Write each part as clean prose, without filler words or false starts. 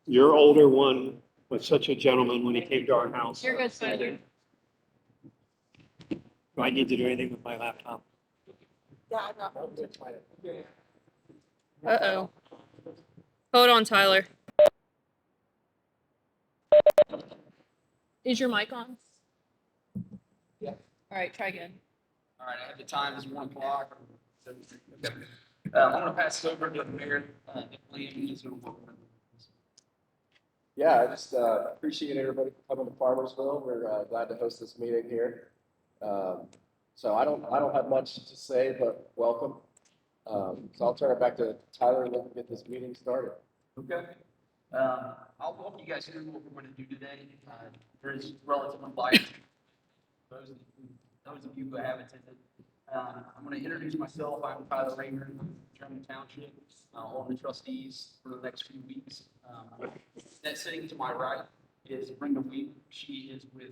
Your older one was such a gentleman when he came to our house. You're good, Tyler. Do I need to do anything with my laptop? Uh-oh. Hold on, Tyler. Is your mic on? Yeah. All right, try again. All right, I have the time is 1 o'clock. Okay. I'm gonna pass it over to the mayor. He's gonna work on it. Yeah, I just appreciate everybody coming to Farmersville. We're glad to host this meeting here. So I don't have much to say, but welcome. So I'll turn it back to Tyler and let get this meeting started. Okay. I'll walk you guys through what we're going to do today. There is relatively light. Those of you who have attended. I'm going to introduce myself. I'm Tyler Raymer, German Township, on the trustees for the next few weeks. That sitting to my right is Brenda Weaver. She is with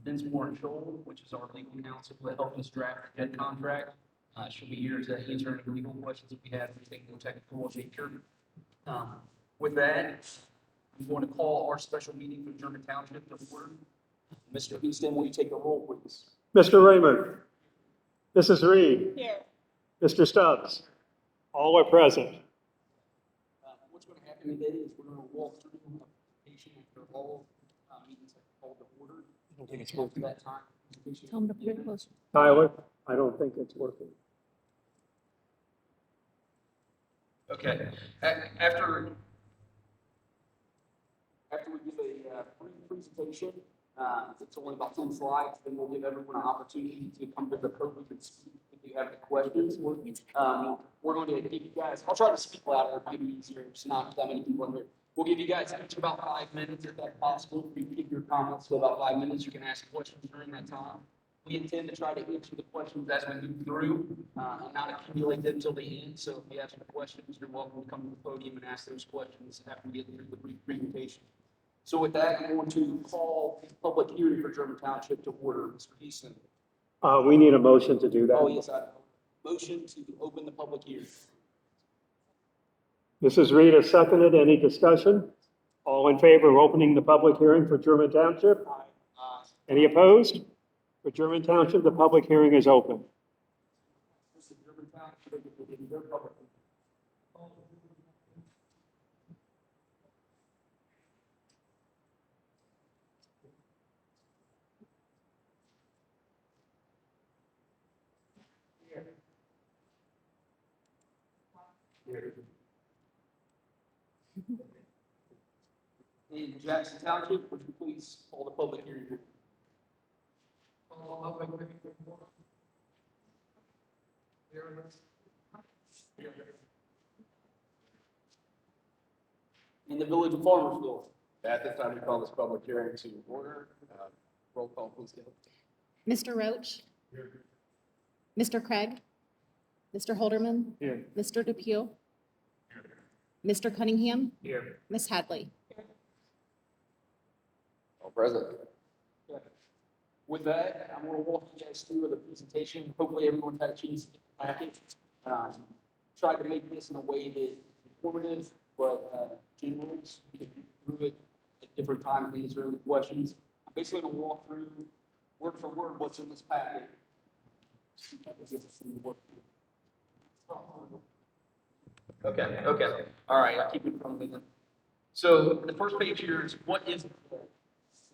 Dinsmore and Scholl, which is our legal counsel that helped us draft the debt contract. She'll be here to answer any legal questions if we have anything more technical in nature. With that, I'm going to call our special meeting for German Township to order. Mr. Houston, will you take the roll, please? Mr. Raymond, Mrs. Reed, Here. Mr. Stubbs, all are present. What's going to happen today is we're going to walk through the presentation after all meetings have called to order. I don't think it's After working. that time. Tell him to put it closer. Tyler, I don't think it's working. Okay. After we give a brief presentation, it's only about 10 slides, then we'll give everyone an opportunity to come to the podium and speak if you have any questions. We're going to give you guys, I'll try to speak louder, it might be easier, it's not that many people in here. We'll give you guys each about 5 minutes if that's possible. If you keep your comments to about 5 minutes, you can ask questions during that time. We intend to try to answer the questions as we move through and not accumulate them until the end. So if you have some questions, you're welcome to come to the podium and ask those questions after we get through the brief presentation. So with that, I'm going to call the public hearing for German Township to order. Mr. Houston. We need a motion to do that. Oh, yes, motion to open the public hearing. Mrs. Reed has seconded. Any discussion? All in favor of opening the public hearing for German Township? Any opposed? For German Township, the public hearing is open. German Township will begin their public hearing. In Jackson Township, would you please call the public hearing? In the village of Farmersville. At this time, we call this public hearing to order. Roll call, please, Gail. Mr. Roach? Mr. Craig? Mr. Holderman? Here. Mr. DePew? Mr. Cunningham? Here. Ms. Hadley? All present. With that, I'm going to walk you guys through the presentation. Hopefully everyone had a chance to get the packet. Tried to make this in a way that is informative, but general. You can go through it at different times and answer any questions. I'm basically going to walk through word for word what's in this packet. Okay. All right, I'll keep it from me then. So the first page here is what is the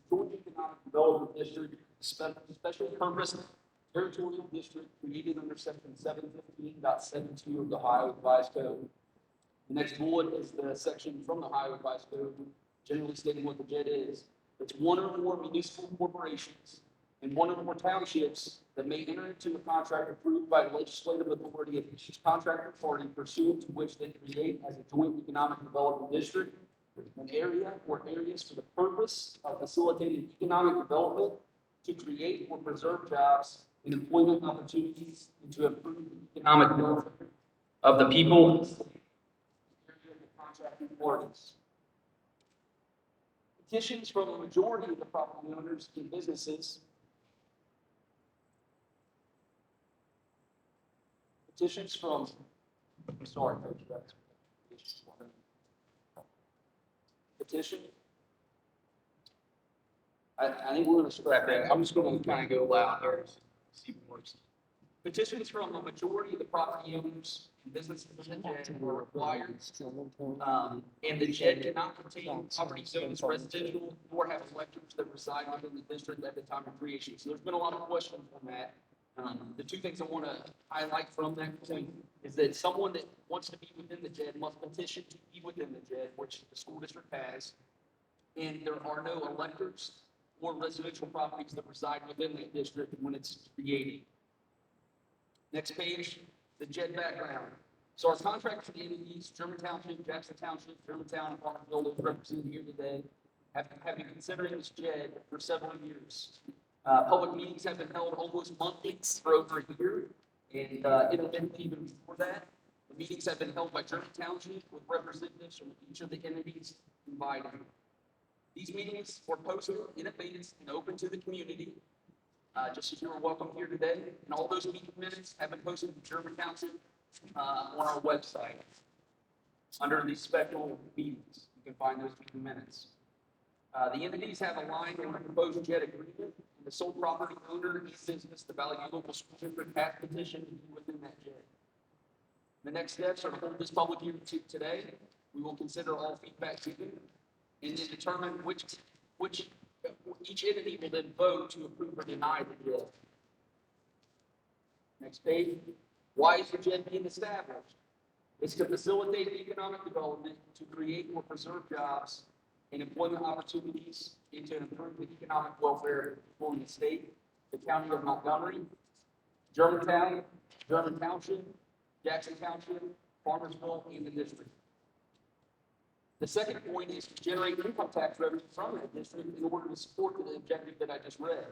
Georgia Economic Development District, special purpose territorial district created under section 715.72 of the Ohio Revised Code. The next bullet is the section from the Ohio Revised Code, generally stating what the JED is. It's one or more municipal corporations and one or more townships that may enter into a contract approved by the legislative authority of each contractor party pursuant to which they create as a joint economic development district an area or areas for the purpose of facilitating economic development, to create or preserve jobs and employment opportunities, and to improve the economic development of the people and contracting parties. Petitions from the majority of the property owners and businesses. Petitions from, I'm sorry, folks, Petition. I think we're gonna scrap that. I'm just gonna kind of go loud here. See what works. Petitions from a majority of the property owners and businesses in the JED were required. And the JED cannot contain property zoned as residential nor have electors that reside within the district at the time of creation. So there's been a lot of questions on that. The two things I want to highlight from that point is that someone that wants to be within the JED must petition to be within the JED, which the school district has. And there are no electors or residential properties that reside within that district when it's created. Next page, the JED background. So our contract for the entities, German Township, Jackson Township, Germantown, and Parkerville, those represented here today, have been considering this JED for several years. Public meetings have been held almost monthly for over a year, and intermittently even before that. The meetings have been held by German Township with representatives from each of the entities invited. These meetings were posted in advance and open to the community, just as you are welcome here today. And all those meeting minutes have been posted to German Township on our website. Under the special meetings, you can find those meeting minutes. The entities have aligned on a proposed JED agreement, and the sole property owner and business, the Valley Local School District, has petitioned to be within that JED. The next steps are to hold this public hearing today. We will consider all feedback given and then determine which each entity will then vote to approve or deny the JED. Next page. Why is the JED being established? It's to facilitate economic development, to create or preserve jobs and employment opportunities, and to improve the economic welfare for the state, the county of Montgomery, Germantown, German Township, Jackson Township, Farmersville, and the district. The second point is to generate income tax revenue from that district in order to support the objective that I just read.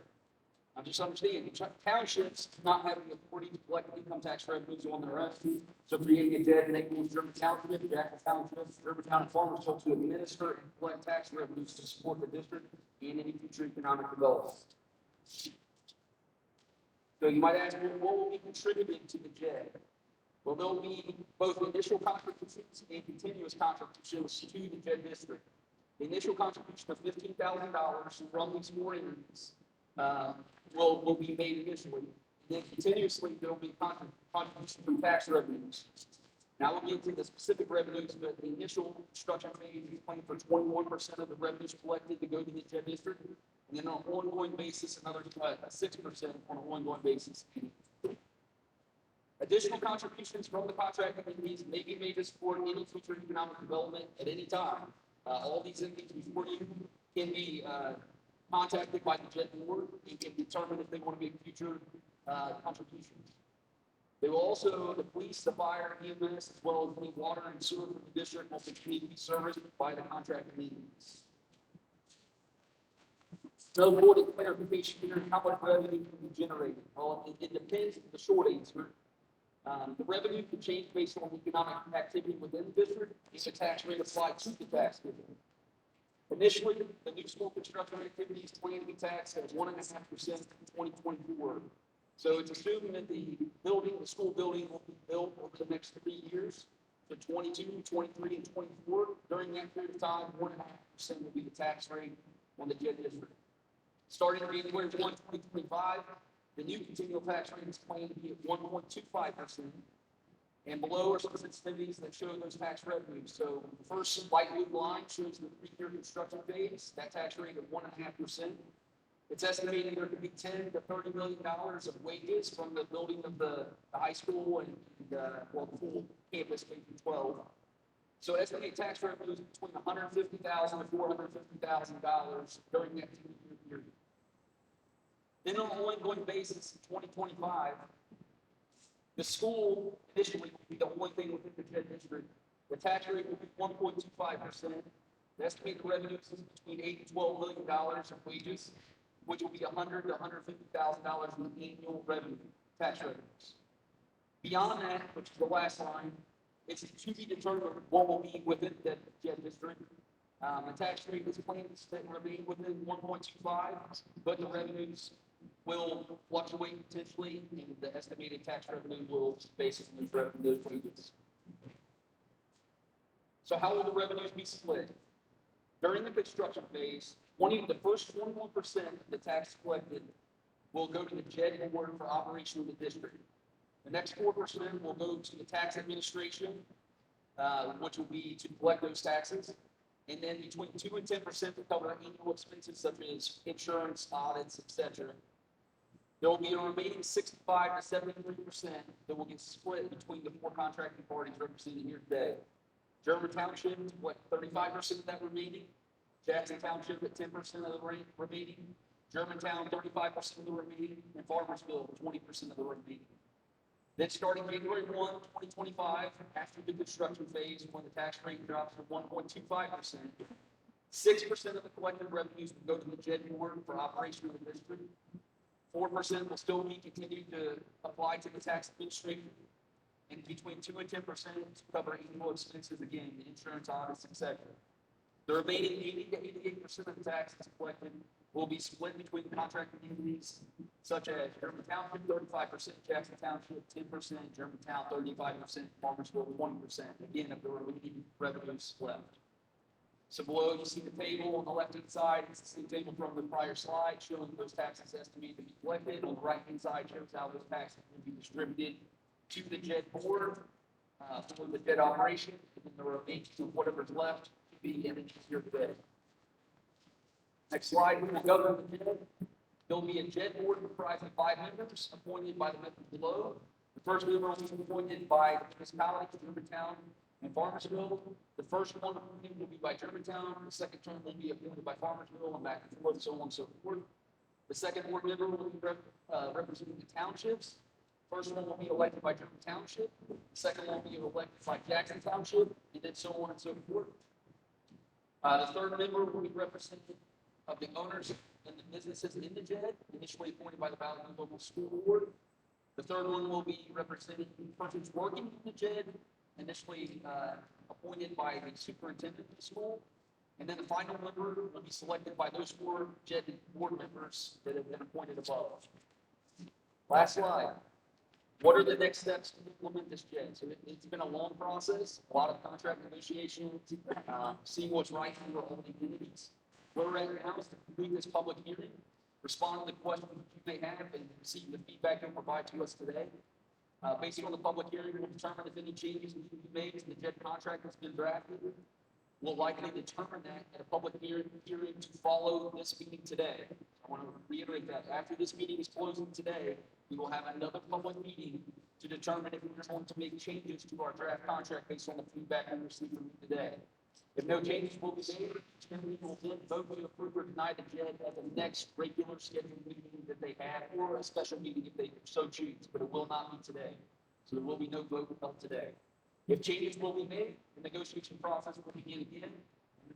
Now, just understand, townships do not have the authority to collect income tax revenues on their own. So creating a JED enables German Township, Jackson Township, Germantown, and Farmersville to administer and collect tax revenues to support the district and any future economic development. So you might ask, well, what will be contributed to the JED? Well, there'll be both initial contributions and continuous contributions to the JED district. The initial contribution of $15,000 from these four entities will be made initially. And then continuously, there will be contribution from tax revenues. Now we'll get into the specific revenues, but the initial construction phase is planned for 21% of the revenues collected to go to the JED district. And then on an ongoing basis, another 6% on an ongoing basis. Additional contributions from the contracting entities may be made to support any future economic development at any time. All these entities before you can be contacted by the JED board and can determine if they want to make future contributions. They will also, the police, the fire, EMS, as well as the water and sewer for the district will continue to be serviced by the contracting entities. No board clarification here, how much revenue can be generated? Well, it depends on the short answer. The revenue can change based on economic activity within the district. It's a tax rate applied to the tax district. Initially, the new school construction activities plan to be taxed at 1.5% in 2024. So it's assuming that the school building will be built over the next 3 years, so 22, 23, and 24. During that period of time, 1.5% will be the tax rate on the JED district. Starting January 1, 2025, the new continual tax rate is planned to be at 1.25%. And below are some sensitivities that show those tax revenues. So the first light blue line shows the 3-year construction phase, that tax rate of 1.5%. It's estimated there could be $10 to $30 million of wages from the building of the high school and the full campus K-12. So estimated tax revenues between $150,000 to $450,000 during that 2-year period. Then on an ongoing basis in 2025, the school initially will be the only thing within the JED district. The tax rate will be 1.25%. The estimated revenues is between $8 to $12 million of wages, which will be $100,000 to $150,000 in annual revenue, tax revenues. Beyond that, which is the last line, it's to be determined what will be within the JED district. The tax rate is planned to remain within 1.25, but the revenues will fluctuate potentially, and the estimated tax revenue will basically those wages. So how will the revenues be split? During the construction phase, the first 21% of the tax collected will go to the JED board for operation of the district. The next 4% will go to the tax administration, which will be to collect those taxes. And then between 2 and 10% to cover annual expenses such as insurance, audits, etc. There will be a remaining 65 to 73% that will get split between the 4 contracting parties represented here today. German Township is what, 35% of that remaining? Jackson Township at 10% of the remaining? Germantown, 35% of the remaining? And Farmersville, 20% of the remaining. Then starting January 1, 2025, after the construction phase, when the tax rate drops to 1.25%, 6% of the collected revenues will go to the JED board for operation of the district. 4% will still be continued to apply to the tax administration, and between 2 and 10% to cover annual expenses, again, insurance, audits, etc. The remaining 80 to 88% of the taxes collected will be split between the contracting entities, such as German Township, 35%, Jackson Township, 10%, Germantown, 35%, Farmersville, 20%, again, of the remaining revenues left. So below, you see the table on the left-hand side. It's the same table from the prior slide showing those taxes estimated to be collected. On the right-hand side shows how those taxes will be distributed to the JED board for the JED operation, and then the remaining of whatever's left to be in here today. Next slide, we will govern the JED. There'll be a JED board comprised of 5 members appointed by the members below. The first member will be appointed by the municipality, Germantown, and Farmersville. The first one appointed will be by Germantown. The second term will be appointed by Farmersville, and back and forth, so on and so forth. The second board member will be representing the townships. First one will be elected by German Township. The second one will be elected by Jackson Township, and then so on and so forth. The third member will be representative of the owners and the businesses in the JED, initially appointed by the Valley View Local School Board. The third one will be representing persons working in the JED, initially appointed by the superintendent of the school. And then the final member will be selected by those 4 JED board members that have been appointed above. Last slide. What are the next steps to implement this JED? So it's been a long process, a lot of contract negotiations, seeing what's right for all the entities. Where we're at now is to complete this public hearing, respond to the questions you may have, and receive the feedback you'll provide to us today. Based on the public hearing, we'll determine if any changes need to be made to the JED contract that's been drafted. We'll likely determine that at a public hearing to follow this meeting today. I want to reiterate that after this meeting is closing today, we will have another public meeting to determine if we're going to make changes to our draft contract based on the feedback we received from you today. If no changes will be made, we will then vote to approve or deny the JED at the next regular scheduled meeting that they have, or a special meeting if they so choose, but it will not be today. So there will be no vote held today. If changes will be made, the negotiation process will begin again.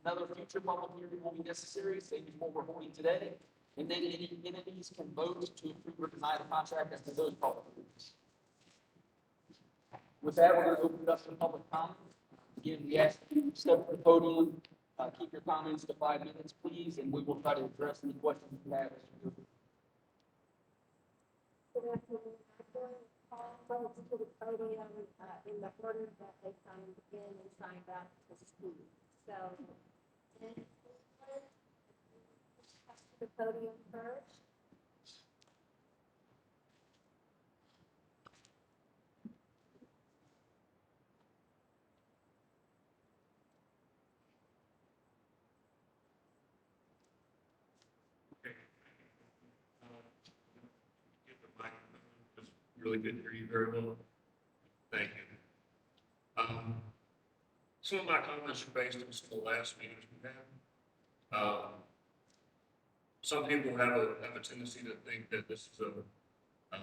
Another future public hearing will be necessary, same as what we're holding today. And then any entities can vote to approve or deny the contract after those public hearings. With that, we're going to open it up to public comment. Again, we ask you to step to the podium, keep your comments to 5 minutes, please, and we will try to address any questions you have as we go. Good afternoon. I'm going to call folks to the podium in the order that they signed in and signed up to speak. So, and to the podium first. Get the microphone, because really couldn't hear you very well. Thank you. Some of my comments are based on some of the last meetings we had. Some people have a tendency to think that this is a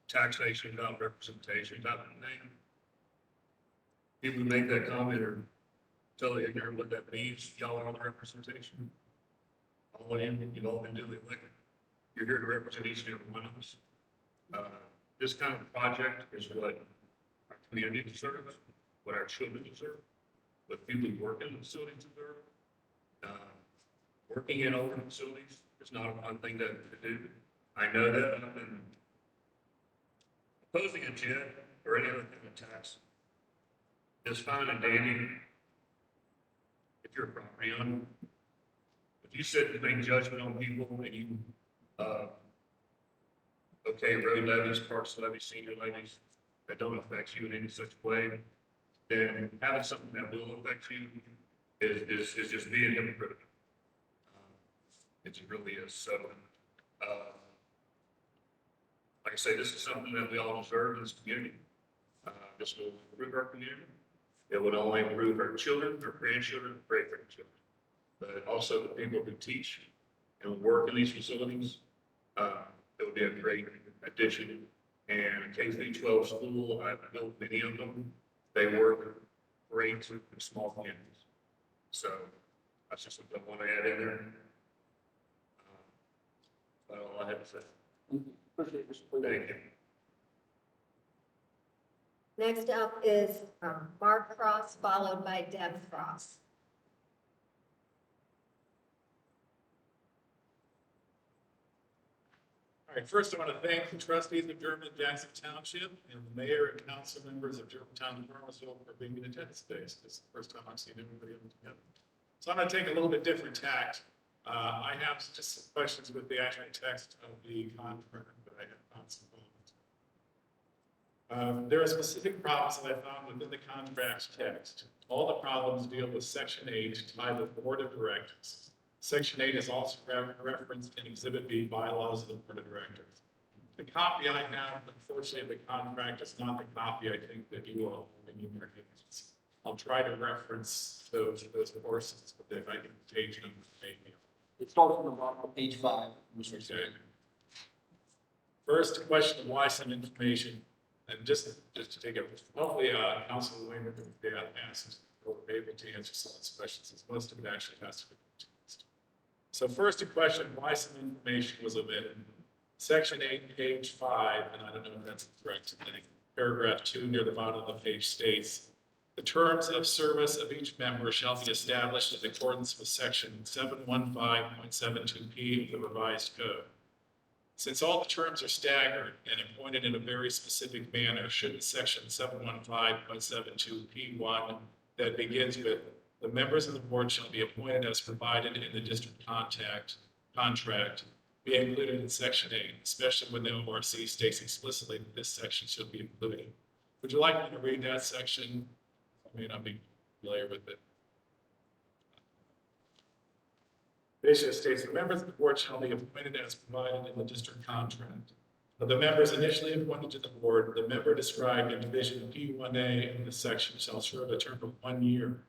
taxation, not representation type of thing. People who make that comment are totally ignorant what that means. Y'all are the representation. All of you, you've all been duly elected. You're here to represent each and every one of us. This kind of project is what our community deserves, what our children deserve, what people who work in the facilities deserve. Working in older facilities is not a fun thing to do. I know that. I've been opposing a JED or any other thing with tax is fine and dandy your property owner. If you sit and make judgment on people and you, okay, road levies, parks levies, senior levies, that don't affect you in any such way, then having something that will affect you is just being hypocritical. It really is. So, like I say, this is something that we all deserve in this community. This will improve our community. It would only improve our children, our grandchildren, great-grandchildren, but also the people who teach and work in these facilities. It would be a great addition. And K through 12 school, I've built many of them. They work great in small communities. So that's just what I want to add in there. That's all I have to say. Appreciate your support. Thank you. Next up is Mark Cross, followed by Deb Cross. All right, first I want to thank the trustees of German Jackson Township and the mayor and council members of Germantown and Farmersville for being in attendance today. This is the first time I've seen everybody together. So I'm going to take a little bit different tact. I have just some questions with the actual text of the contract that I have found some problems. There are specific problems that I found within the contract's text. All the problems deal with Section 8 titled Board of Directors. Section 8 is also referenced in Exhibit B, Bylaws of the Board of Directors. The copy I have, unfortunately, of the contract is not the copy I think that you all have in your hands. I'll try to reference those portions, but if I can page them, maybe. It starts from the bottom of page 5, Mr. Okay. Chair. First, a question of why some information, and just to take it, hopefully, Council Wayne asked, will be able to answer some of these questions, as most of it actually has to be. So first, a question, why some information was omitted. Section 8, page 5, and I don't know if that's correct, I think paragraph 2 near the bottom of the page states, the terms of service of each member shall be established in accordance with section 715.72P of the revised code. Since all the terms are staggered and appointed in a very specific manner, shouldn't section 715.72P1 that begins with the members of the board shall be appointed as provided in the district contract be included in section 8, especially when the ORC states explicitly that this section should be included. Would you like me to read that section? I may not be familiar with it. Basically states the members of the board shall be appointed as provided in the district contract. Of the members initially appointed to the board, the member described in division P1A of the section shall serve a term of 1 year.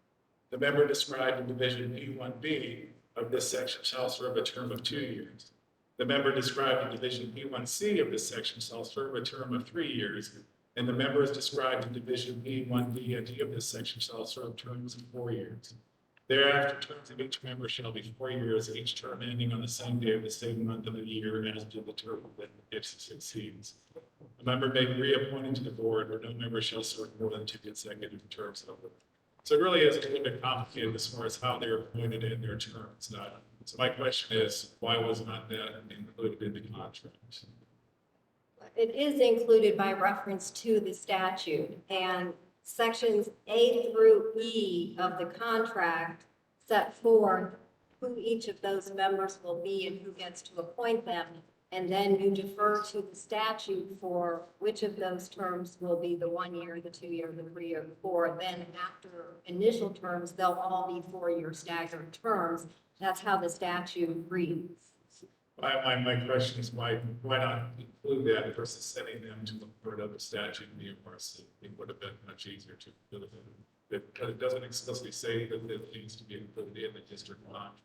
The member described in division P1B of this section shall serve a term of 2 years. The member described in division P1C of this section shall serve a term of 3 years. And the members described in division P1D and D of this section shall serve terms of 4 years. Thereafter, terms of each member shall be 4 years, each term ending on the same day of the same month of the year as to the term that it succeeds. A member may be reappointed to the board, or no member shall serve more than 2 consecutive terms of it. So it really is a little bit complicated as far as how they're appointed in their terms. So my question is, why was not that included in the contract? It is included by reference to the statute, and sections A through E of the contract set forth who each of those members will be and who gets to appoint them. And then you defer to the statute for which of those terms will be the 1 year, the 2 year, the 3 year, the 4. Then after initial terms, they'll all be 4-year staggered terms. That's how the statute reads. My question is why not include that versus sending them to the part of the statute in the ORC? It would have been much easier to do it. Because it doesn't explicitly say that it needs to be included in the district contract.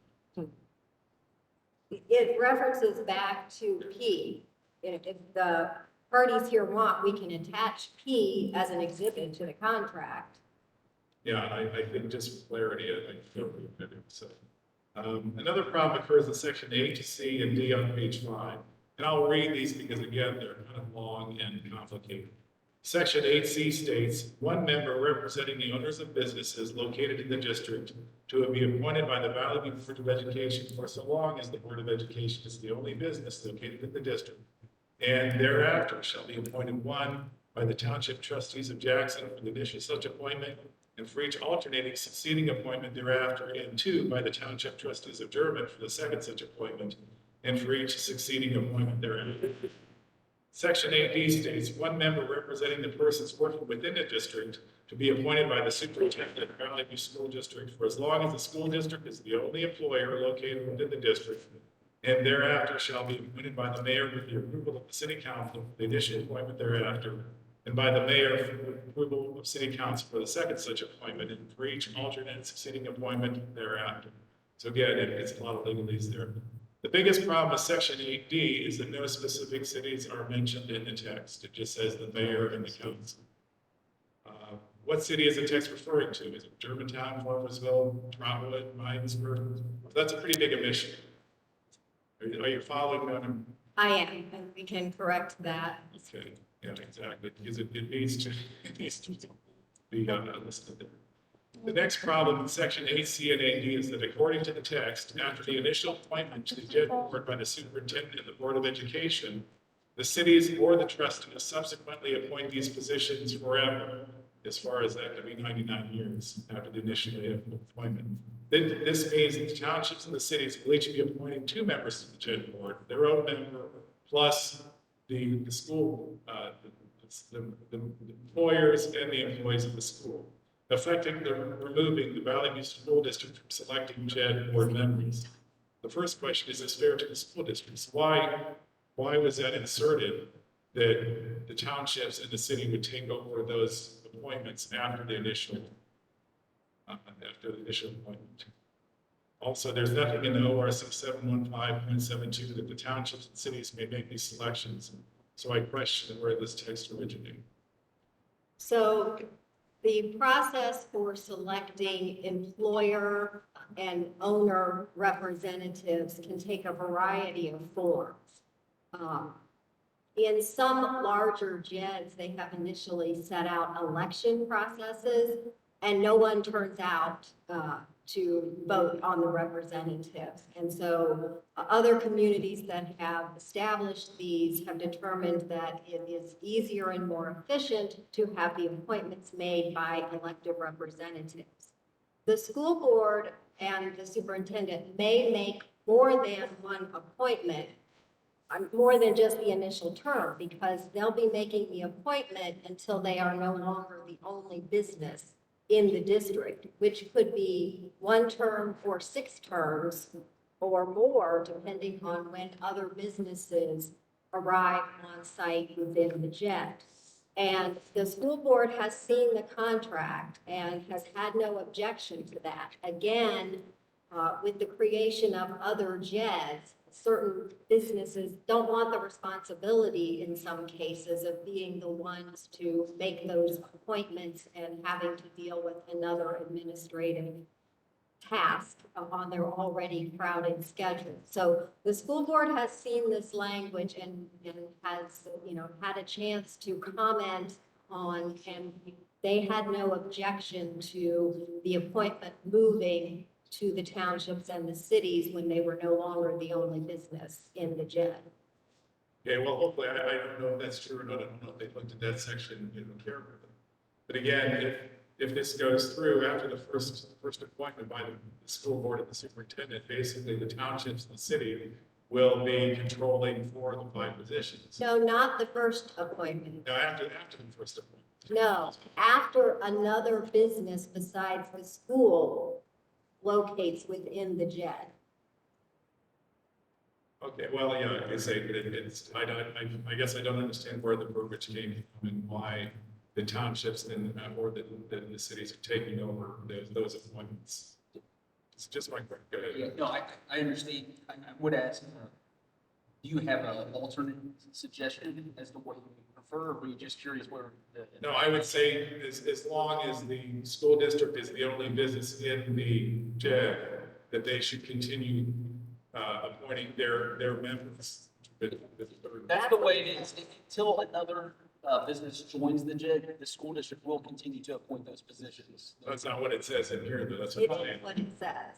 It references back to P. If the parties here want, we can attach P as an exhibit to the contract. Yeah, I think just for clarity, I feel that so. Another problem occurs in section A, C, and D on page 5. And I'll read these because, again, they're kind of long and complicated. Section 8C states, one member representing the owners of businesses located in the district to be appointed by the Valley Board of Education for so long as the Board of Education is the only business located in the district, and thereafter shall be appointed one by the Township Trustees of Jackson for the initial such appointment, and for each alternating succeeding appointment thereafter, and 2, by the Township Trustees of Durban for the second such appointment, and for each succeeding appointment thereafter. Section 8D states, one member representing the persons working within the district to be appointed by the superintendent of Valley View School District for as long as the school district is the only employer located within the district, and thereafter shall be appointed by the mayor with the approval of the city council for the initial appointment thereafter, and by the mayor for the approval of city council for the second such appointment, and for each alternate and succeeding appointment thereafter. So again, it's a lot of legalese there. The biggest problem with section 8D is that no specific cities are mentioned in the text. It just says the mayor and the council. What city is the text referring to? Is it Germantown, Morrisville, Trotwood, Minesburg? That's a pretty big omission. Are you following what I'm? I am, and we can correct that. Okay, yeah, exactly, because it needs to be listed there. The next problem in section 8C and 8D is that according to the text, after the initial appointment to the JED board by the superintendent and the Board of Education, the cities or the trustees subsequently appoint these positions forever, as far as that could be 99 years after the initial appointment. This means that the townships and the cities will each be appointing 2 members to the JED board, their own member plus the school, the employers and the employees of the school, effectively removing the Valley View School District from selecting JED board members. The first question is this fair to the school districts? Why was that inserted that the townships and the city would take over those appointments after the initial appointment? Also, there's nothing in the OR 6715.72 that the townships and cities may make these selections. So I question where this text originated. So the process for selecting employer and owner representatives can take a variety of forms. In some larger JEDs, they have initially set out election processes, and no one turns out to vote on the representatives. And so other communities that have established these have determined that it is easier and more efficient to have the appointments made by elected representatives. The school board and the superintendent may make more than one appointment, more than just the initial term, because they'll be making the appointment until they are no longer the only business in the district, which could be 1 term or 6 terms or more, depending on when other businesses arrive on site within the JED. And the school board has seen the contract and has had no objection to that. Again, with the creation of other JEDs, certain businesses don't want the responsibility in some cases of being the ones to make those appointments and having to deal with another administrative task on their already crowded schedule. So the school board has seen this language and has, had a chance to comment on, and they had no objection to the appointment moving to the townships and the cities when they were no longer the only business in the JED. Okay, well, hopefully, I don't know if that's true or not. I don't know if they looked at that section carefully. But again, if this goes through after the first appointment by the school board and the superintendent, basically the townships and the city will be controlling 4 of the 5 positions. No, not the first appointment. No, after the first appointment. No, after another business besides the school locates within the JED. Okay, well, yeah, like I say, but I guess I don't understand where the verbiage came from and why the townships and or the cities are taking over those appointments. It's just my quick. Go ahead. Yeah, no, I understand. I would ask, do you have an alternate suggestion as to what you prefer, or were you just curious where? No, I would say as long as the school district is the only business in the JED, that they should continue appointing their members. That's the way it is. Until another business joins the JED, the school district will continue to appoint those positions. That's not what it says in here, though. That's It what I'm is saying. what it says.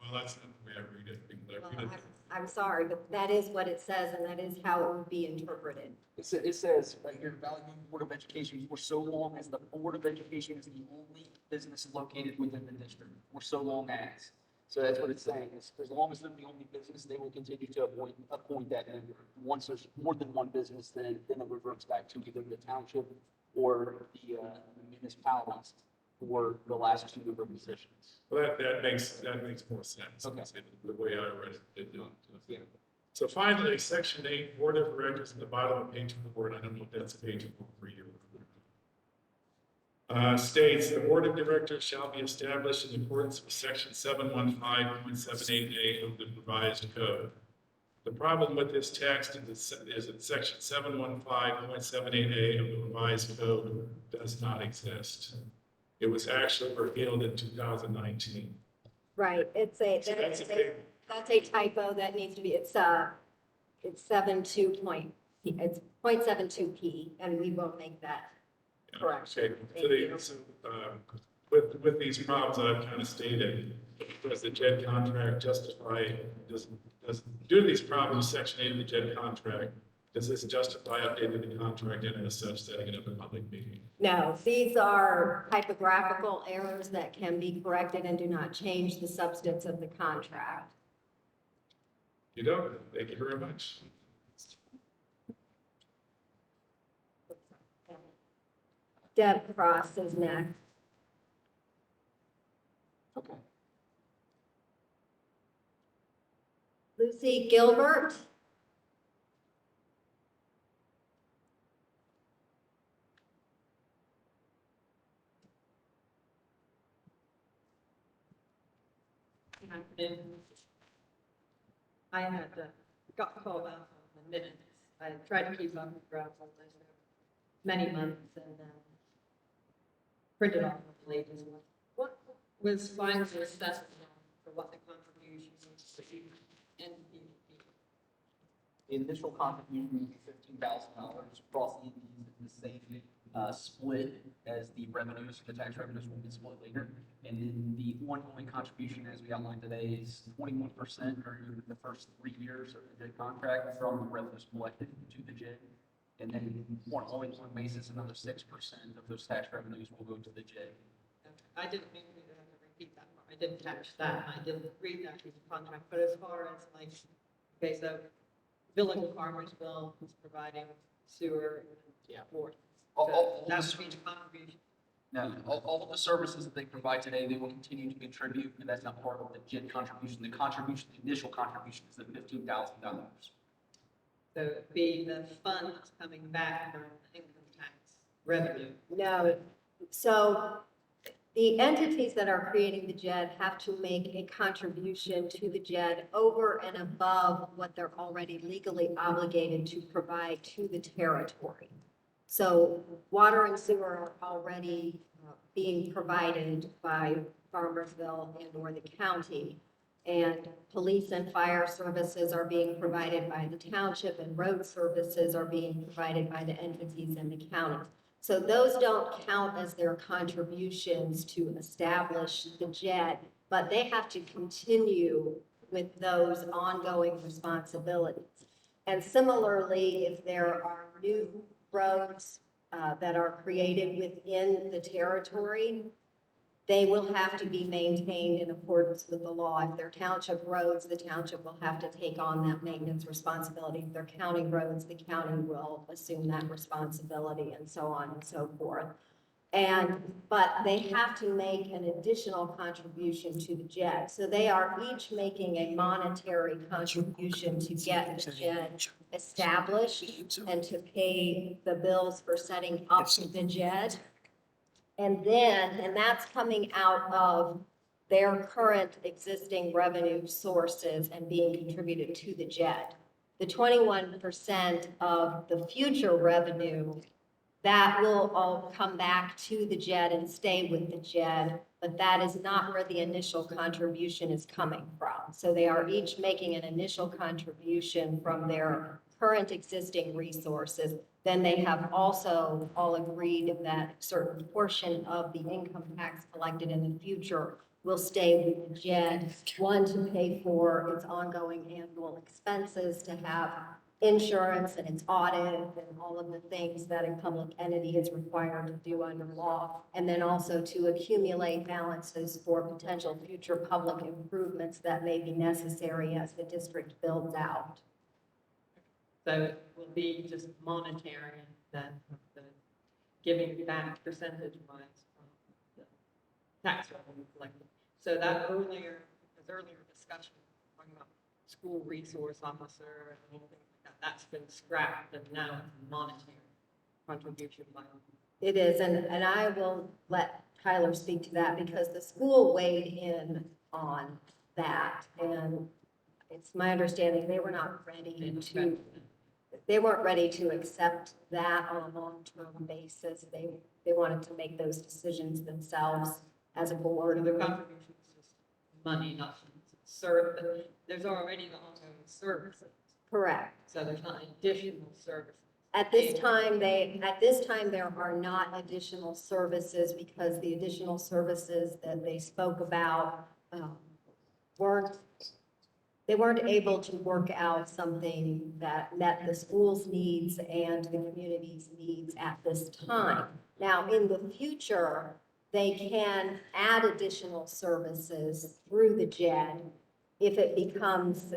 Well, that's not the way I read it, because I Well, read it. I'm sorry, but that is what it says, and that is how it would be interpreted. It says right here, Valley View Board of Education, for so long as the Board of Education is the only business located within the district, for so long as. So that's what it's saying, is as long as they're the only business, they will continue to appoint that member. Once there's more than one business, then it reverts back to either the township or the municipalities for the last two member positions. Well, that makes more sense. Okay. The way I read it. Yeah. So finally, section 8, Board of Directors at the bottom of page 4, I don't know if that's page 4 for you. States, the Board of Directors shall be established in accordance with section 715.78A of the revised code. The problem with this text is that section 715.78A of the revised code does not exist. It was actually repealed in 2019. Right, So that's a big, that's a typo that needs to be, it's 0.72P, and we will make that correction. okay. So with these problems that I've kind of stated, does the JED contract justify, due to these problems, section 8 of the JED contract, does this justify updating the contract and as such setting it up in public meeting? No, these are typographical errors that can be corrected and do not change the substance of the contract. You don't? Thank you very much. Deb Cross is next. Okay. Lucy Gilbert. I had got called out on the minutes. I tried to keep up with Ralph on this many months and printed off the latest one. What was finally assessed for what the contribution is and The initial contribution is $15,000 across the same split as the revenues, the tax revenues will be split later. And then the ongoing contribution, as we outlined today, is 21% during the first 3 years of the JED contract from the revenues collected to the JED. And then on an ongoing basis, another 6% of those tax revenues will go to the JED. I didn't mean to repeat that part. I didn't catch that. I didn't read that piece of contract. But as far as like, okay, so Village of Farmersville is providing sewer and water. So that would be the contribution. Now, all of the services that they provide today, they will continue to contribute, and that's not part of the JED contribution. The contribution, the initial contribution is the $15,000. So it'd be the funds coming back from income tax revenue. No, so the entities that are creating the JED have to make a contribution to the JED over and above what they're already legally obligated to provide to the territory. So water and sewer are already being provided by Farmersville and or the county. And police and fire services are being provided by the township, and road services are being provided by the entities in the county. So those don't count as their contributions to establish the JED, but they have to continue with those ongoing responsibilities. And similarly, if there are new roads that are created within the territory, they will have to be maintained in accordance with the law. If they're township roads, the township will have to take on that maintenance responsibility. If they're county roads, the county will assume that responsibility, and so on and so forth. But they have to make an additional contribution to the JED. So they are each making a monetary contribution to get the JED established and to pay the bills for setting up the JED. And that's coming out of their current existing revenue sources and being contributed to the JED. The 21% of the future revenue, that will all come back to the JED and stay with the JED, but that is not where the initial contribution is coming from. So they are each making an initial contribution from their current existing resources, then they have also all agreed that a certain portion of the income tax collected in the future will stay with the JED. One, to pay for its ongoing annual expenses, to have insurance and its audit and all of the things that a public entity is required to do under law. And then also to accumulate balances for potential future public improvements that may be necessary as the district builds out. So it will be just monetary, then the giving back percentage-wise from the tax revenue collected. So that earlier discussion, talking about school resource officer and anything like that, that's been scrapped, and now it's monetary contribution by. It is, and I will let Tyler speak to that because the school weighed in on that. And it's my understanding they were not ready to, they weren't ready to accept that on a long-term basis. They wanted to make those decisions themselves as a board. The contribution is just money, not service. There's already the ongoing services, Correct. so there's not additional services. At this time, there are not additional services because the additional services that they spoke about weren't able to work out something that met the school's needs and the community's needs at this time. Now, in the future, they can add additional services through the JED if it becomes,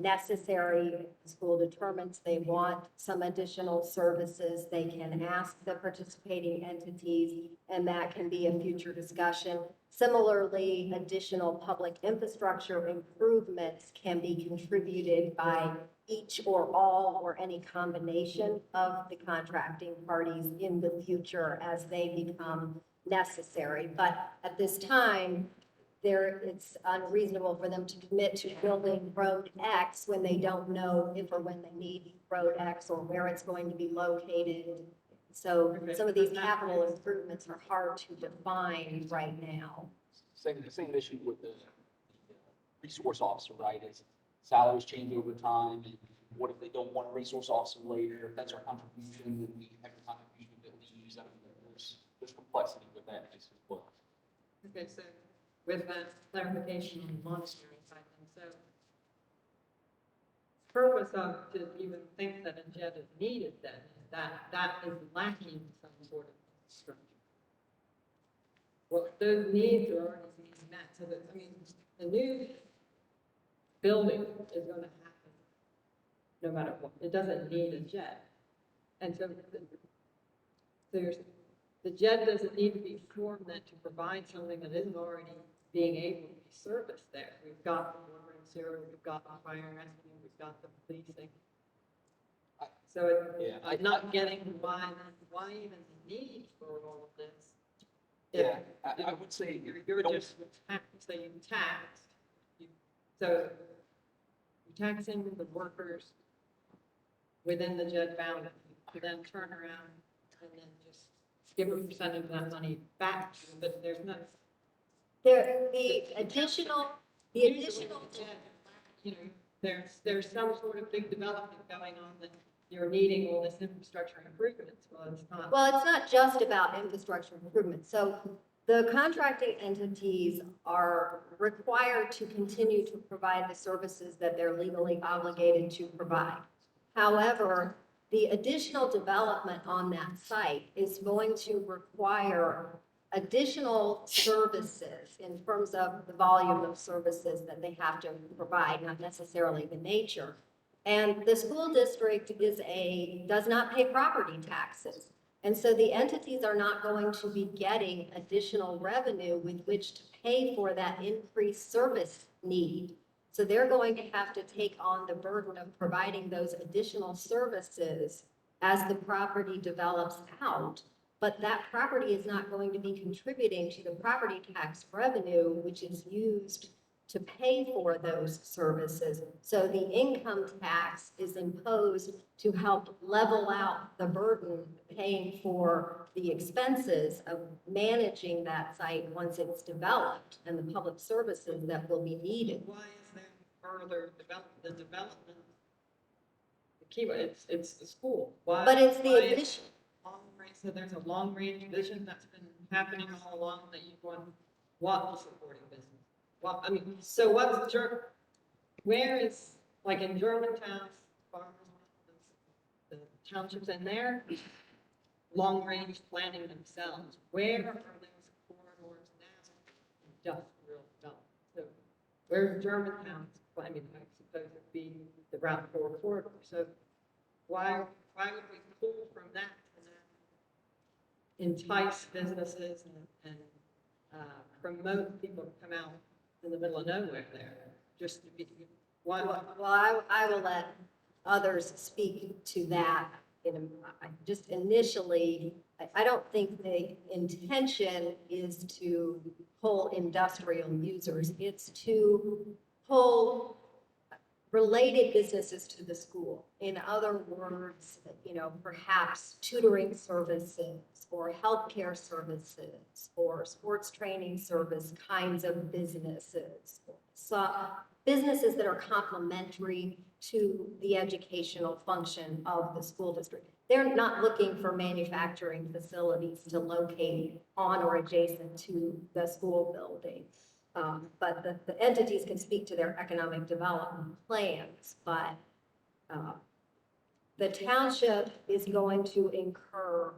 necessary. If the school determines they want some additional services, they can ask the participating entities, and that can be a future discussion. Similarly, additional public infrastructure improvements can be contributed by each or all or any combination of the contracting parties in the future as they become necessary. But at this time, it's unreasonable for them to commit to building road X when they don't know if or when they need road X or where it's going to be located. So some of these capital improvements are hard to define right now. Same issue with the resource officer, right? Is salaries change over time, and what if they don't want a resource officer later? If that's our contribution, then we have a contribution that we use. There's complexity with that as well. Okay, so with that clarification on the monetary side, and so purpose of to even think that a JED is needed then is that is lacking some sort of structure. Well, those needs are already being met, so that, the new building is going to happen no matter what. It doesn't need a JED. And so the JED doesn't need to be formed then to provide something that isn't already being able to be serviced there. We've got the water and sewer, we've got the fire rescue, we've got the policing. So I'm not getting why even the need for all of this. Yeah, I would say You're just so you taxed. So you're taxing the workers within the JED boundary to then turn around and then just give a percentage of that money back to them, but there's no. The additional, There's some sort of big development going on that you're needing all this infrastructure improvements. well, it's not just about infrastructure improvement. So the contracting entities are required to continue to provide the services that they're legally obligated to provide. However, the additional development on that site is going to require additional services in terms of the volume of services that they have to provide, not necessarily the nature. And the school district does not pay property taxes. And so the entities are not going to be getting additional revenue with which to pay for that increased service need. So they're going to have to take on the burden of providing those additional services as the property develops out. But that property is not going to be contributing to the property tax revenue, which is used to pay for those services. So the income tax is imposed to help level out the burden paying for the expenses of managing that site once it's developed and the public services that will be needed. Why is there further development? The keyword, it's the school. Why? But it's the why addition. long range- So there's a long range vision that's been happening all along that you want supporting business. Well, I mean, so where is, like in Germantown, farmers, the townships in there, long range planning themselves, where are those corridors now? Industrial development. So where's Germantown? I mean, I suppose it'd be the Route 4 corridor. So why would we pull from that and entice businesses and promote people to come out in the middle of nowhere there? Just to be, why? Well, I will let others speak to that. Just initially, I don't think the intention is to pull industrial users. It's to pull related businesses to the school. In other words, perhaps tutoring services or healthcare services or sports training service kinds of businesses. So businesses that are complementary to the educational function of the school district. They're not looking for manufacturing facilities to locate on or adjacent to the school building. But the entities can speak to their economic development plans, but the township is going to incur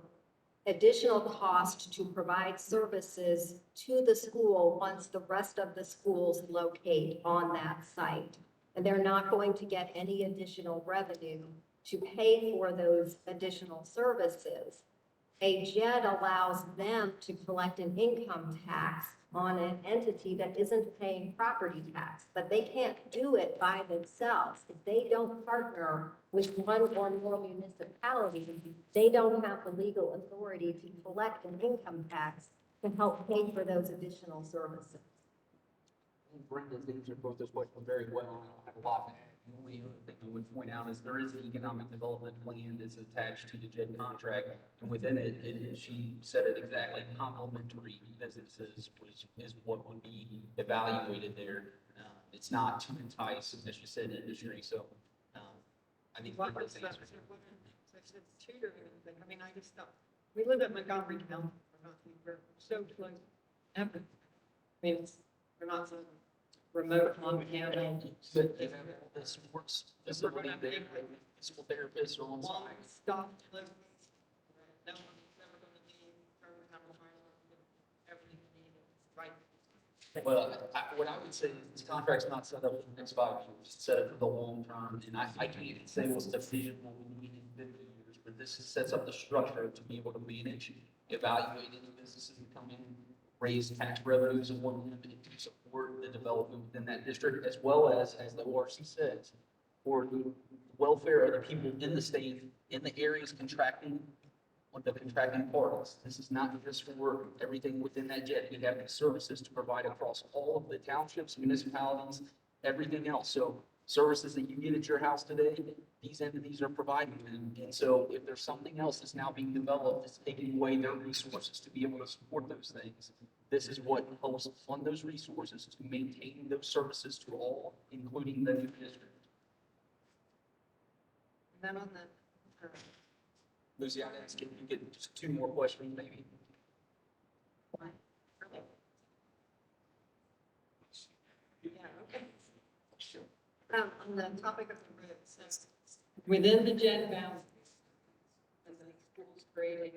additional cost to provide services to the school once the rest of the schools locate on that site. And they're not going to get any additional revenue to pay for those additional services. A JED allows them to collect an income tax on an entity that isn't paying property tax, but they can't do it by themselves. If they don't partner with one or more municipalities, they don't have the legal authority to collect an income tax to help pay for those additional services. I think Brenda's answered both those questions very well. I don't have a lot to add. The only other thing I would point out is there is an economic development plan that's attached to the JED contract. And within it, she said it exactly, complementary businesses is what would be evaluated there. It's not to entice, as you said, industry. So I think What Brenda's was that? answered. So it's tutoring thing. I mean, I just thought, we live in Montgomery County, we're so close. I mean, we're not so remote Montana. But you have the sports facility there, physical therapists are on Long site. stop deliveries. No one's ever gonna be, everything needed, right? Well, what I would say is this contract's not set up for the next 5 years, it's set up for the long term, and I can't say what's the vision what we need in 50 years, but this sets up the structure to be able to manage, evaluate any businesses that come in, raise tax revenues and whatnot, and to support the development within that district, as well as the ORC says, for the welfare of the people in the state, in the areas contracting, on the contracting parties. This is not just for everything within that JED. We have the services to provide across all of the townships, municipalities, everything else. So services that you get at your house today, these entities are providing them. And so if there's something else that's now being developed, that's taking away their resources to be able to support those things, this is what helps fund those resources to maintain those services to all, including the new district. And then on the, Lucy, I'd ask if you get just 2 more questions, maybe. yeah, okay. On the topic of the roads, so within the JED boundaries, and the schools grading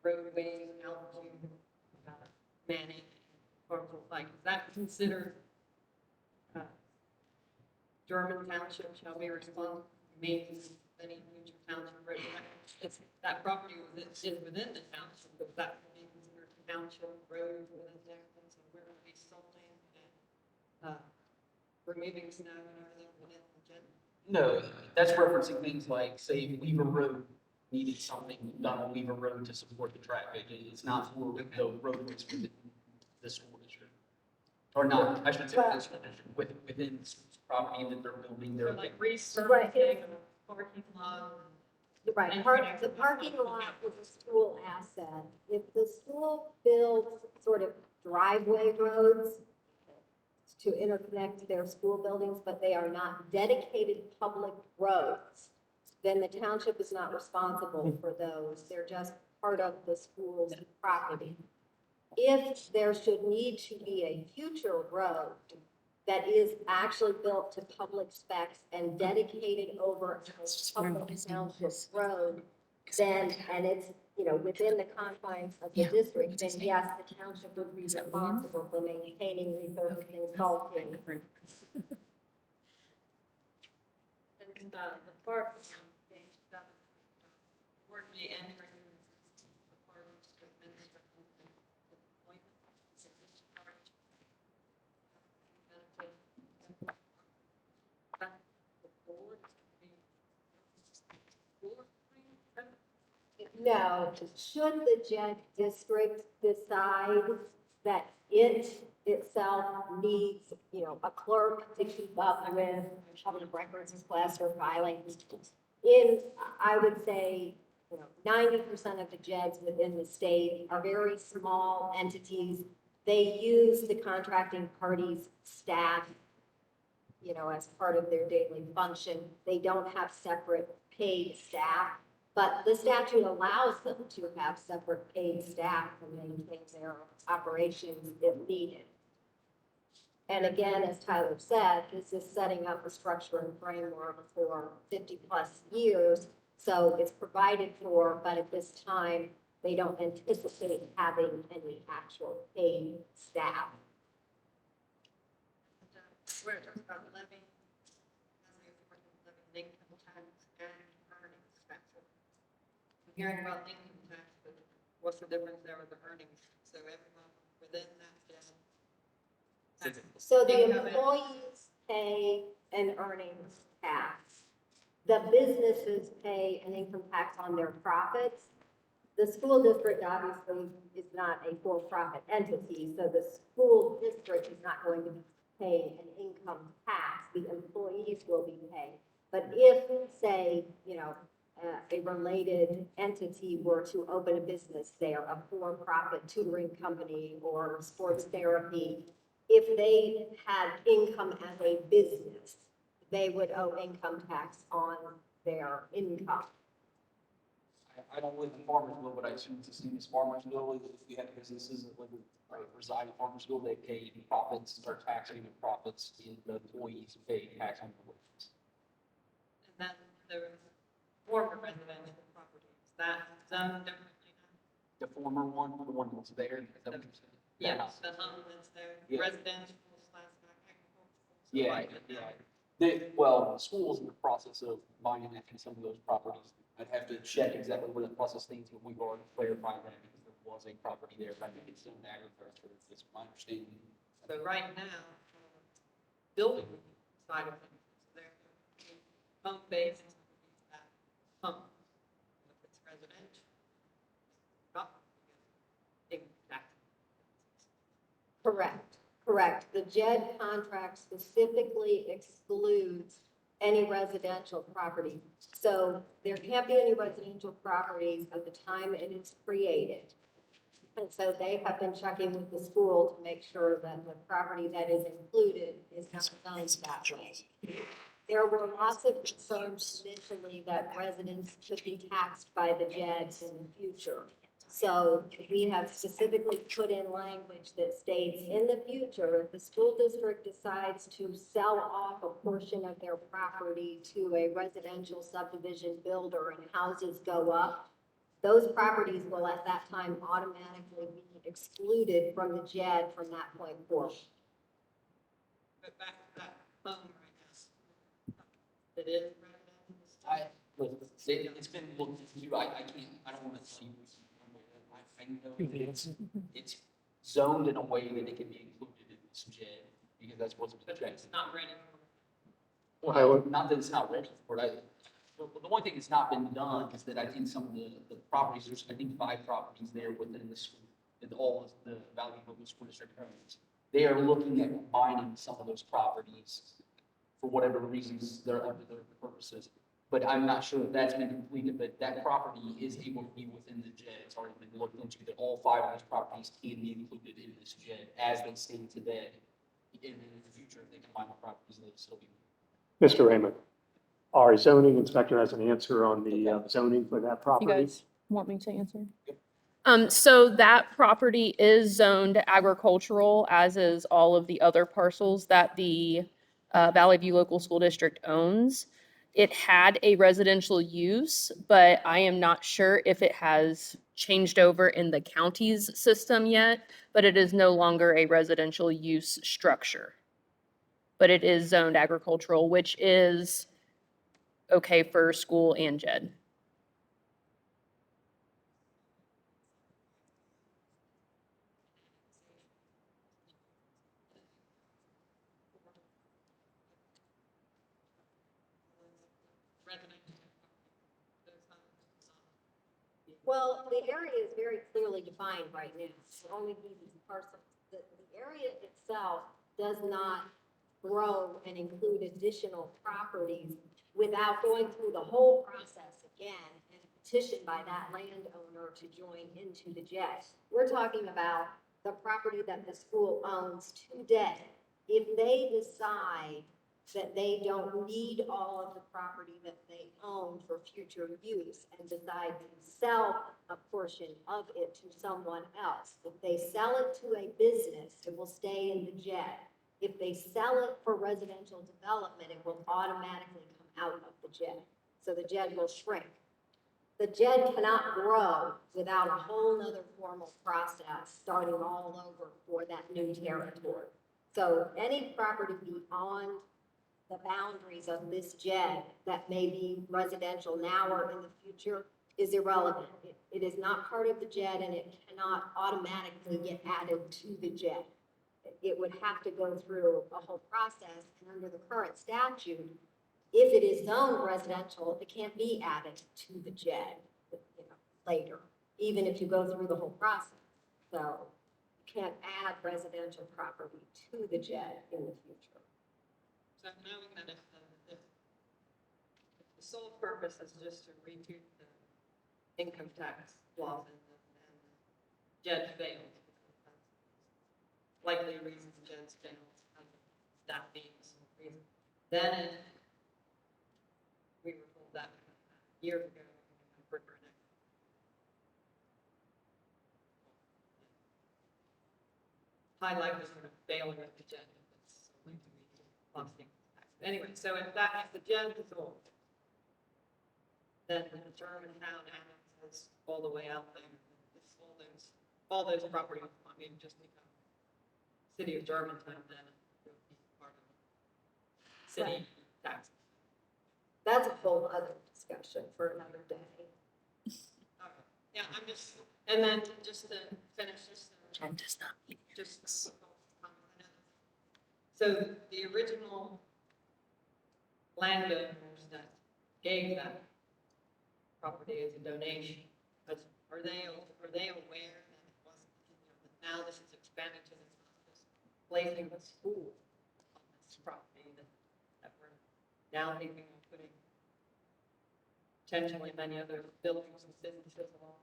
roadways, altitude, manning, harmful, like, is that considered German Township shall be responsible for maintenance of any future township road? It's, that property is within the township, but that would be considered township road within there, and so we're gonna be salting and removing snow and everything within the JED. No, that's referencing things like, say, Weaver Road needed something done on Weaver Road to support the traffic. It's not for the roadways within the school district. Or not, I should say, the school district, within the school's property that they're building their. So like resurfacing a parking lot. Right, the parking lot is a school asset. If the school builds sort of driveway roads to interconnect their school buildings, but they are not dedicated public roads, then the township is not responsible for those. They're just part of the school's property. If there should need to be a future road that is actually built to public specs and dedicated over a public township road, then, and it's, you know, within the confines of the district, then yes, the township would be responsible for maintaining, refurbishing, salting. And, the part, page 7, word be entering the parties to administer appointment. No, should the JED district decide that it itself needs, you know, a clerk to keep up with public records requests or filings, I would say, you know, 90% of the JEDs within the state are very small entities. They use the contracting parties' staff, you know, as part of their daily function. They don't have separate paid staff. But the statute allows them to have separate paid staff to maintain their operations if needed. And again, as Tyler said, this is setting up a structure and framework for 50-plus years. So it's provided for, but at this time, they don't anticipate having any actual paid staff. Where it talks about levy, as the authority of levy income tax and earnings tax. I'm hearing about income tax, but what's the difference there with the earnings? So everyone within that, So the employees pay an earnings tax. The businesses pay an income tax on their profits. The school district obviously is not a for-profit entity, so the school district is not going to be paying an income tax. The employees will be paying. But if, say, you know, a related entity were to open a business there, a for-profit tutoring company or sports therapy, if they had income as a business, they would owe income tax on their income. I don't live in Farmersville, but I assume it's the same as Farmersville. If we have businesses that live, reside in Farmersville, they pay profits, start taxing the profits, and the employees pay tax on the wages. and then the former residential property, is that zoned differently now? The former one, the one that's there, is that what you're saying? Yes, the home that's there, Yeah. residential slash agricultural. So Yeah, like- yeah. Well, the school's in the process of buying into some of those properties. I'd have to check exactly where the process stands, but we've already clarified that because there was a property there, but I think it's in agriculture, is my understanding. So right now, building side of things, they're home based, that home. If it's residential, not income tax. Correct, correct. The JED contract specifically excludes any residential property. So there can't be any residential properties at the time it is created. And so they have been checking with the school to make sure that the property that is included is not zoned that way. There were lots of concerns initially that residents should be taxed by the JEDs in the future. So we have specifically put in language that states, in the future, if the school district decides to sell off a portion of their property to a residential subdivision builder and houses go up, those properties will at that time automatically be excluded from the JED from that point forward. But back to that home right now. It is residential. It's been looked into, I can't, I don't want to see. I know that it's zoned in a way that it can be included in this JED, because that's what's But projected. it's not ready. Well, not that it's not ready for it. The one thing that's not been done is that I think some of the properties, there's, I think 5 properties there within the school, that all the Valley Local School District owns. They are looking at combining some of those properties for whatever reasons they're under their purposes. But I'm not sure if that's been completed, but that property is able to be within the JED. It's already been looked into, that all 5 of those properties can be included in this JED as they stand today. And in the future, if they combine the properties, they'll still be. Mr. Raymond. our zoning inspector has an answer on the zoning for that You property. guys want me to answer? So that property is zoned agricultural, as is all of the other parcels that the Valley View Local School District owns. It had a residential use, but I am not sure if it has changed over in the county's system yet, but it is no longer a residential use structure. But it is zoned agricultural, which is okay for school and JED. Well, the area is very clearly defined right now. It's only these parcels. The area itself does not grow and include additional properties without going through the whole process again and petitioned by that landowner to join into the JED. We're talking about the property that the school owns today. If they decide that they don't need all of the property that they own for future use and decide to sell a portion of it to someone else. If they sell it to a business, it will stay in the JED. If they sell it for residential development, it will automatically come out of the JED. So the JED will shrink. The JED cannot grow without a whole nother formal process starting all over for that new territory. So any property beyond the boundaries of this JED that may be residential now or in the future is irrelevant. It is not part of the JED and it cannot automatically get added to the JED. It would have to go through a whole process, and under the current statute, if it is zoned residential, it can't be added to the JED, later, even if you go through the whole process. So you can't add residential property to the JED in the future. So knowing that if the sole purpose is just to recoup the income tax laws and the JED fails, likely reasons JED's failed, that being some reason, then if we were told that years ago, we're high likelihood of failing at the JED if it's only to be costing. Anyway, so if the JED is old, then the Germantown annexes all the way out there. It's all those properties, I mean, just become city of Germantown, then it would be part of city tax. That's a whole other discussion for another day. Okay. Yeah, I'm just, and then just to finish this. JED does not mean Just. So the original landowners that gave that property as a donation, but are they aware that it wasn't, that now this is expanded to it's not just placing the school on this property that we're now thinking of putting potentially many other buildings and businesses along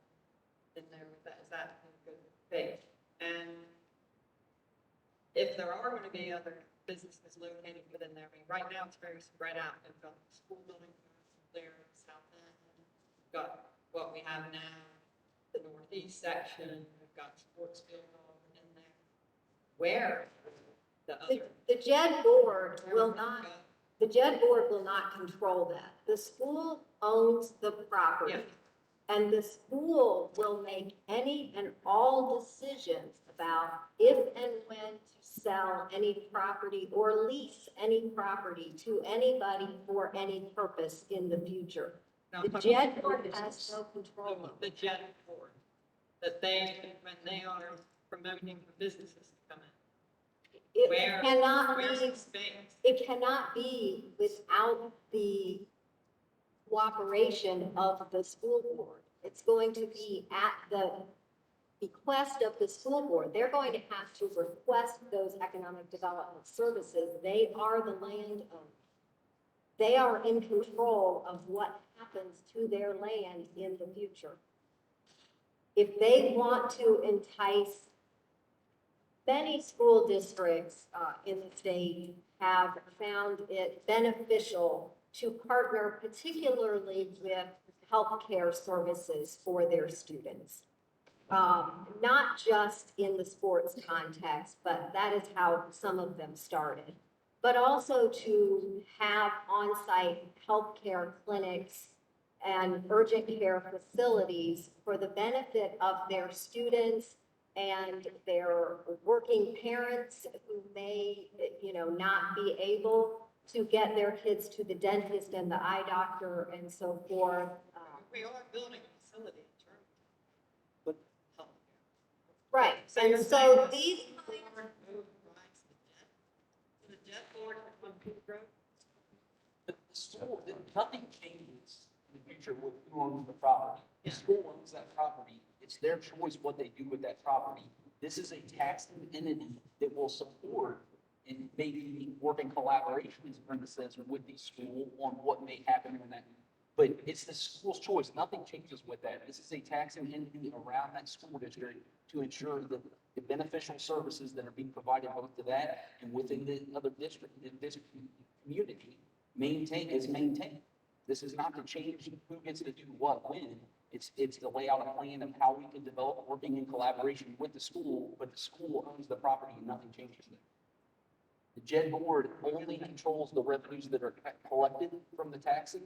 in there with that? Is that in good faith? And if there are going to be other businesses located within there, I mean, right now it's very spread out. We've got the school building there in South End. We've got what we have now, the northeast section. We've got sports field in there. Where the other? The JED board will not, the JED board will not control that. The school owns the property. Yeah. And the school will make any and all decisions about if and when to sell any property or lease any property to anybody for any purpose in the future. No, The I'm talking JED about board has no control of the JED board, that when they are promoting for businesses to come in. it. Where's It the space? it cannot be without the cooperation of the school board. It's going to be at the bequest of the school board. They're going to have to request those economic development services. They are the landowner. They are in control of what happens to their land in the future. If they want to entice, many school districts in the state have found it beneficial to partner particularly with healthcare services for their students. Not just in the sports context, but that is how some of them started. But also to have on-site healthcare clinics and urgent care facilities for the benefit of their students and their working parents who may, not be able to get their kids to the dentist and the eye doctor and so forth. We are building a facility in Germany. But- Healthcare. Right, So and you're so saying the these school board overrides the jet board on Peak Road? The school, nothing changes in the future with who owns the property. The school owns that property. It's their choice what they do with that property. This is a taxing entity that will support and maybe work in collaboration, as Brenda says, with the school on what may happen in that. But it's the school's choice. Nothing changes with that. This is a taxing entity around that school district to ensure that the beneficial services that are being provided both to that and within the other district, this community is maintained. This is not to change who gets to do what when. It's to lay out a plan of how we can develop working in collaboration with the school, but the school owns the property and nothing changes there. The JED board only controls the revenues that are collected from the taxing,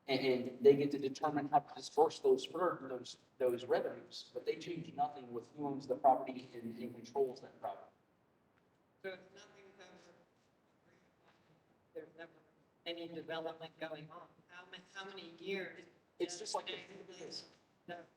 and they get to determine how to disperse those revenues, but they change nothing with who owns the property and controls that property. So if nothing's ever, there's never any development going on. How many years? It's just like this.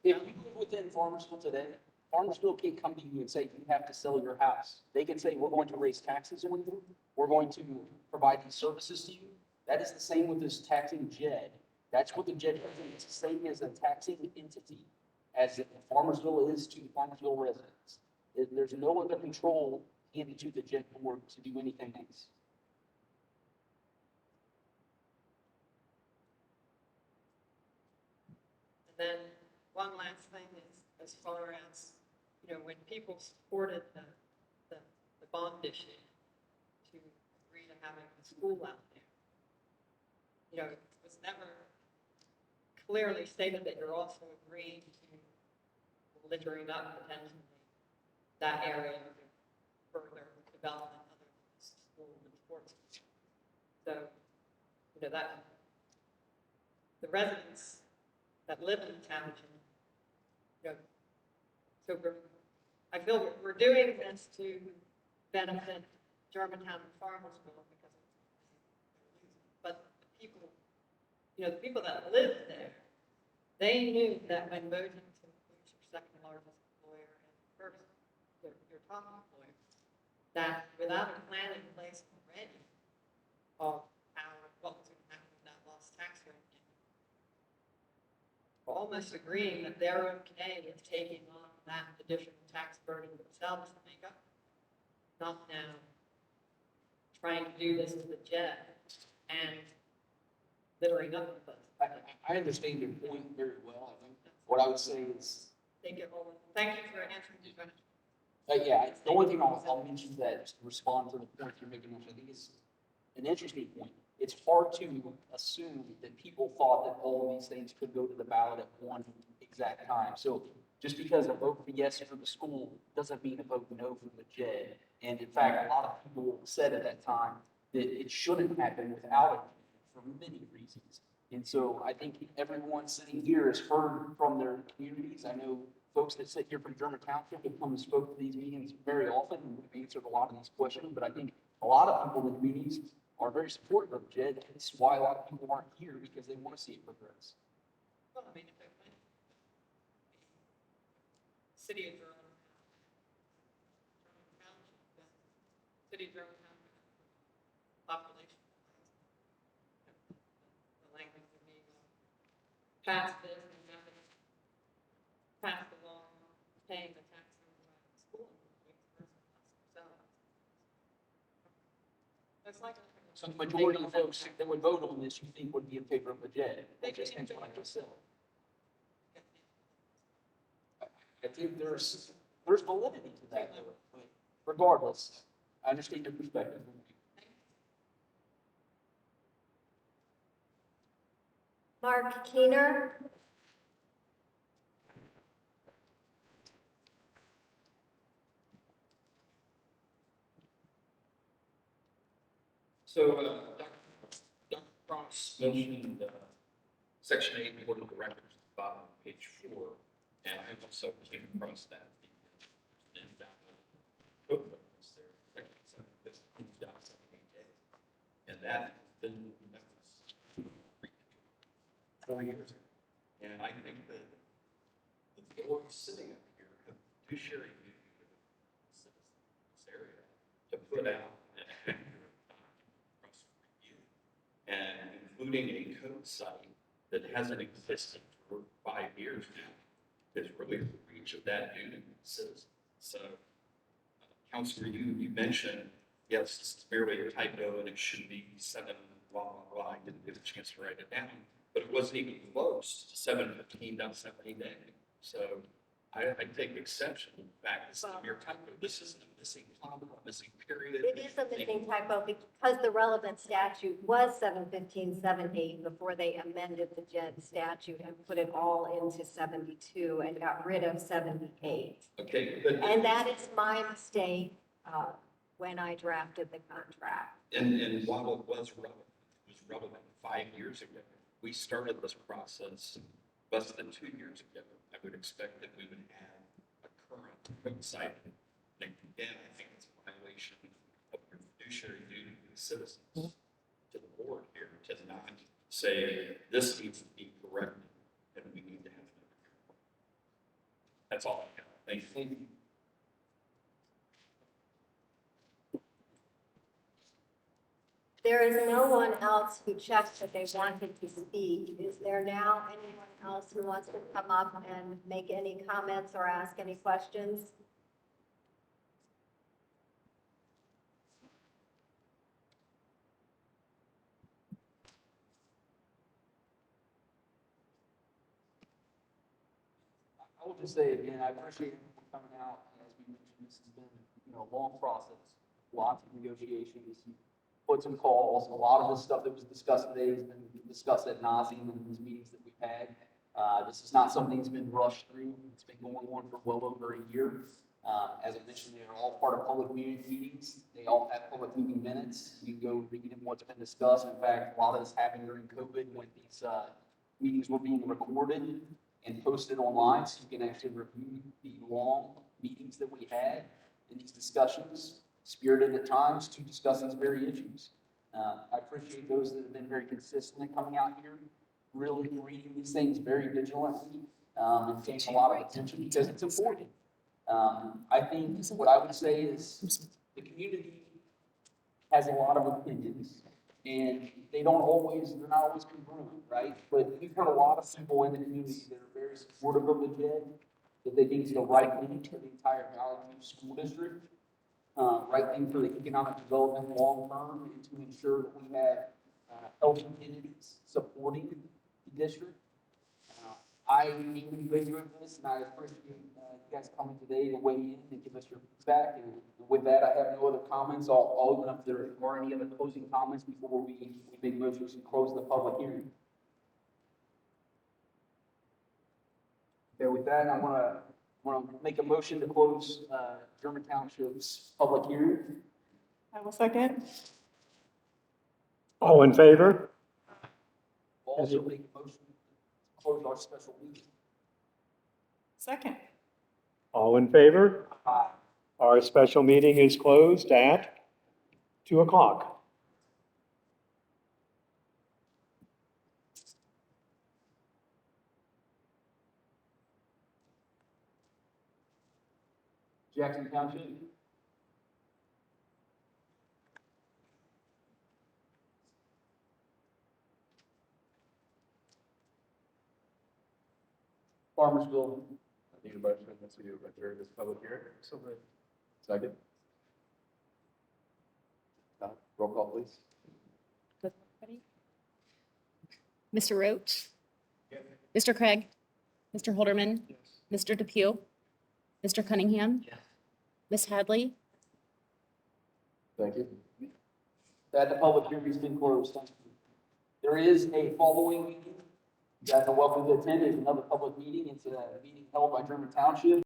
if you live within Farmersville today, Farmersville can't come to you and say, you have to sell your house. They can say, we're going to raise taxes on you. We're going to provide these services to you. That is the same with this taxing JED. That's what the JED is. It's the same as a taxing entity as Farmersville is to Farmersville residents. There's no other control handed to the JED board to do anything else. And then one last thing is, as far as, when people supported the bond issue to agree to having a school out there, it was never clearly stated that you're also agreeing to littering up potentially that area for further development other than school and sports. So, that the residents that live in the township, so I feel we're doing this to benefit Germantown and Farmersville because but the people that live there, they knew that when Bozeman, who's your second largest employer and first, your top employer, that without a plan in place already of what was going to happen with that lost tax revenue, we're almost agreeing that they're okay with taking on that additional tax burden themselves to make up. Not now trying to do this to the JED and littering up the place. I understand your point very well. I think what I would say is, Thank you for answering the question. yeah, the only thing I'll mention that to respond to the point you're making, which I think is an interesting point. It's hard to assume that people thought that all of these things could go to the ballot at one exact time. So just because a vote for yes for the school doesn't mean a vote no for the JED. And in fact, a lot of people said at that time that it shouldn't happen without it for many reasons. And so I think everyone sitting here has heard from their communities. I know folks that sit here from German Township have come and spoke to these meetings very often and we've answered a lot of these questions, but I think a lot of people in the communities are very supportive of JED. That's why a lot of people aren't here, because they want to see it progress. Well, I mean, if it went, city of Germantown, city of Germantown, population, the language of me, pass this and have it pass the law, paying the tax on the school, so it's like. So the majority of folks that would vote on this, you think would be in favor of the JED, which is what I just said. I think there's validity to that, but regardless, I understand your perspective. Mark Keener. So, Dr. Cross mentioned, section 8, Board of Directors, bottom of page 4, and I also came across that. And that was there, section 7, and that has been, that was 4 years ago. And I think that the board sitting up here have fiduciary duty to the citizens of this area to put out an accurate for us to review, and including a code site that hasn't existed for 5 years now is really the reach of that duty to the citizens. So, Counselor, you mentioned, yes, it's merely a typo and it should be 7, blah, blah, blah. I didn't get a chance to write it down, but it wasn't even close to 7:15.17 a.m. So I take exception to the fact this is a mere typo. This isn't a missing comma, a missing period. It is a missing typo because the relevant statute was 715.78 before they amended the JED statute and put it all into 72 and got rid of 78. Okay, but. And that is my mistake when I drafted the contract. And while it was relevant 5 years ago. We started this process less than 2 years ago. I would expect that we would have a current website. And again, I think it's a violation of your fiduciary duty to the citizens, to the board here, to not say this needs to be corrected and we need to have it. That's all I got. Thank you. There is no one else who checked that they wanted to speak. Is there now anyone else who wants to come up and make any comments or ask any questions? I will just say again, I appreciate everyone coming out. As we mentioned, this has been, a long process, lots of negotiations, puts and calls. A lot of the stuff that was discussed today has been discussed ad nauseum in these meetings that we've had. This is not something that's been rushed through. It's been going on for well over a year. As I mentioned, they're all part of public meetings. They all have public meeting minutes. You can go read what's been discussed. In fact, a lot of this happened during COVID when these meetings were being recorded and posted online, so you can actually review the long meetings that we had in these discussions, spirited at times, to discuss these very issues. I appreciate those that have been very consistent in coming out here, really reading these things very vigilantly, and paying a lot of attention because it's important. I think what I would say is the community has a lot of opinions, and they're not always congruent, right? But we've heard a lot of people in the community that are very supportive of the JED, that they think it's the right thing for the entire Valley View School District, right thing for the economic development long term, and to ensure that we have healthy entities supporting the district. I need to go through this, and I appreciate you guys coming today to weigh in and give us your feedback. And with that, I have no other comments. I'll open up if there are any other closing comments before we make motions to close the public hearing. Okay, with that, I want to make a motion to close German Township's public hearing. I will second. All in favor? Also make a motion to close our special meeting. Second. All in favor? Our special meeting is closed at 2 o'clock. Jackson Township. Farmersville. I need a motion to adjourn this public hearing. So moved. Second. Roll call, please. Mr. Roach? Mr. Craig? Mr. Holderman? Mr. DePew? Mr. Cunningham? Yes. Ms. Hadley? Thank you. That the public hearing has been closed. There is a following meeting You guys are welcome to attend. It's another public meeting. It's a meeting held by German Township.